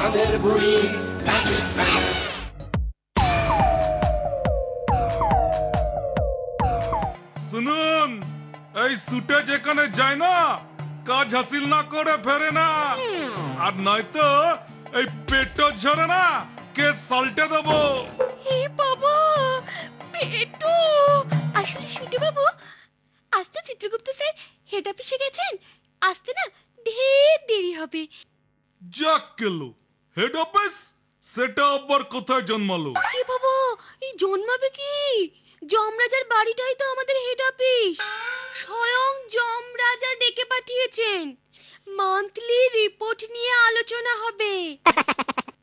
চাঁদের বুড়ি। শুনুন, এই সুটে যেখানে যায় না কাজ হাসিল না করে ফেরে না, আর নয়তো এই পেটও ঝরে না কে সাল্টে দেবো। এ বাবা, পেটু! আসলে শুটু বাবু, আজ তো চিত্রগুপ্ত স্যার হেড অফিসে গেছেন, আসতে না ঢের দেরি হবে। যাক গেলো, হেড অফিস সেটা আবার কোথায় জন্মালো? এ বাবা, এই জন্মাবে কি? যমরাজার বাড়িটাই তো আমাদের হেড অফিস। স্বয়ং যমরাজা ডেকে পাঠিয়েছেন, মান্থলি রিপোর্ট নিয়ে আলোচনা হবে।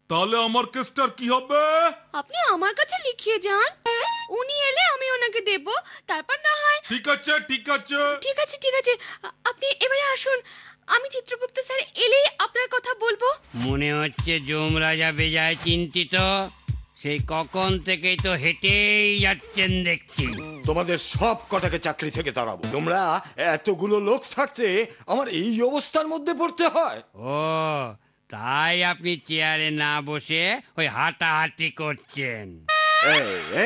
তাহলে আমার কেসটার কি হবে? আপনি আমার কাছে লিখিয়ে যান, উনি এলে আমি ওনাকে দেব, তারপর না হয়। ঠিক আছে ঠিক আছে ঠিক আছে ঠিক আছে, আপনি এবারে আসুন, আমি চিত্রগুপ্ত স্যার এলেই আপনার কথা বলবো। মনে হচ্ছে যমরাজা বেজায় চিন্তিত, সেই কখন থেকেই তো হেঁটেই যাচ্ছেন দেখছি। তোমাদের সব কটাকে চাকরি থেকে তাড়াবো। তোমরা এতগুলো লোক থাকতে আমার এই অবস্থার মধ্যে পড়তে হয়। ও তাই আপনি চেয়ারে না বসে ওই হাঁটাহাঁটি করছেন?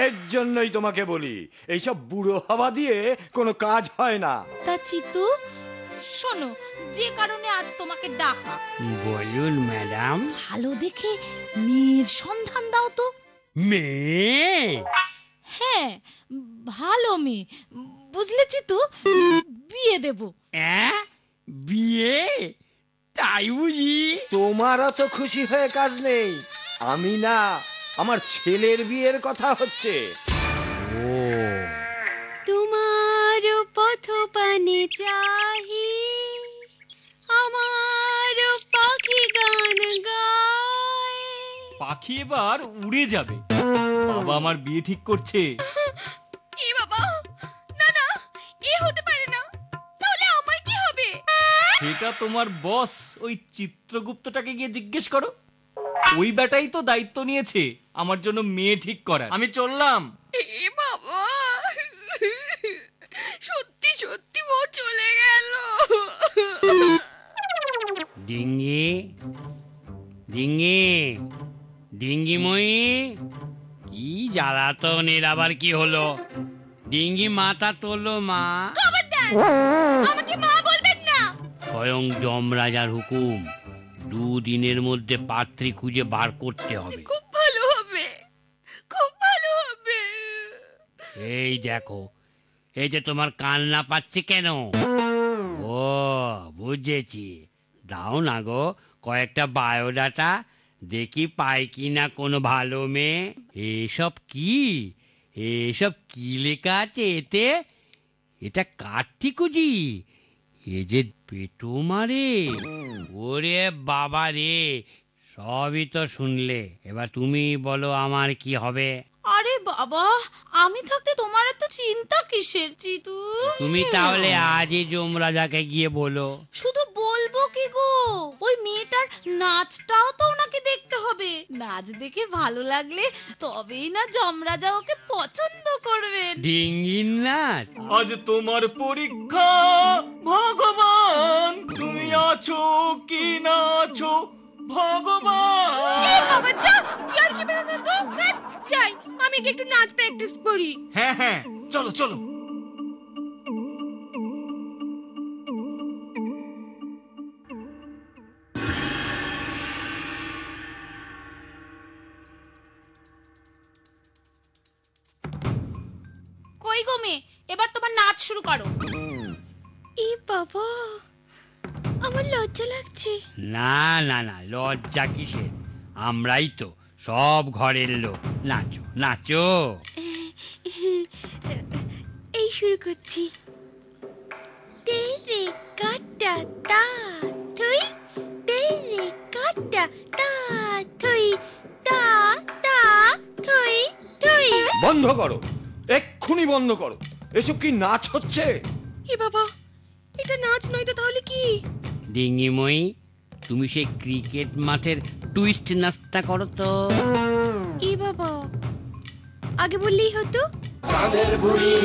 এর জন্যই তোমাকে বলি, এইসব বুড়ো হাওয়া দিয়ে কোনো কাজ হয় না। তা চিতু, শোনো, যে কারণে আজ তোমাকে ডাকা, বলুন ম্যাডাম। ভালো দেখে মেয়ের সন্ধান দাও তো। মেয়ে? হ্যাঁ, ভালো মেয়ে, বুঝলে চিতু, বিয়ে দেব। বিয়ে? তাই বুঝি? তোমার অত খুশি হয়ে কাজ নেই, আমি না, আমার ছেলের বিয়ের কথা হচ্ছে। ও তোমার পথ পানে চাহি, আমার পাখি গান গায়। পাখি এবার উড়ে যাবে। বাবা আমার বিয়ে ঠিক করছে। এ বাবা, না না, এ হতে পারে না, তাহলে আমার কি হবে? সেটা তোমার বস ওই চিত্রগুপ্তটাকে গিয়ে জিজ্ঞেস করো। ওই বেটাই তো দায়িত্ব নিয়েছে আমার জন্য মেয়ে ঠিক করার। আমি চললাম। এ বাবা, সত্যি সত্যি ও চলে গেল। ডিঙ্গি ডিঙ্গি ডিঙ্গিময়ী, কি জ্বালাতনের আবার কি হলো? ডিঙ্গি মাথা তোলো মা। খবরদার, আমাকে মা বলবেন না। স্বয়ং যমরাজার হুকুম, 2 দিনের মধ্যে পাত্রী খুঁজে বার করতে হবে। খুব ভালো হবে, খুব ভালো হবে। এই দেখো, এই যে তোমার কান্না পাচ্ছে কেন? ও বুঝেছি, দাও না গো কয়েকটা বায়োডাটা, দেখি পাই কিনা কোনো ভালো মেয়ে। এসব কি লেখা আছে এতে? এটা কার্তিকুজি, এ যে পেটো মারে। ওরে বাবা রে, সবই তো শুনলে, এবার তুমি বলো আমার কি হবে? আরে বাবা, আমি থাকতে তোমার এত চিন্তা কিসের চিতু? তুমি তাহলে আজই যমরাজাকে গিয়ে বলো। শুধু বলবো কি গো, ওই মেয়েটার নাচটাও তো ওনাকে দেখতে হবে। নাচ দেখে ভালো লাগলে তবেই না যমরাজা ওকে পছন্দ করবেন। ডিঙ্গির নাচ? আজ তোমার পরীক্ষা ভগবান, তুমি আছো কি না আছো ভগবান। বাবা চা, ইয়ার কি বেরোনো তো, চাই আমি একটু নাচ প্র্যাকটিস করি। হ্যাঁ হ্যাঁ, চলো চলো। কই গো মেয়ে, এবার তোমার নাচ শুরু করো। এ বাবা, আমার লজ্জা লাগছে। না না না, লজ্জা কিসের? আমরাই তো সব ঘরের লোক, নাচো নাচো। এই শুরু করছি। তেরে কাটা তা থই, তেরে কাটা তা থই, তা তা থই থই। বন্ধ করো, এক্ষুনি বন্ধ করো। এসব কি নাচ হচ্ছে? এ বাবা, এটা নাচ নয় তো তাহলে কি? ডিঙ্গিময়ী, তুমি সেই ক্রিকেট মাঠের টুইস্ট নাচটা করো তো। এ বাবা, আগে বললেই হতো। চাঁদের বুড়ি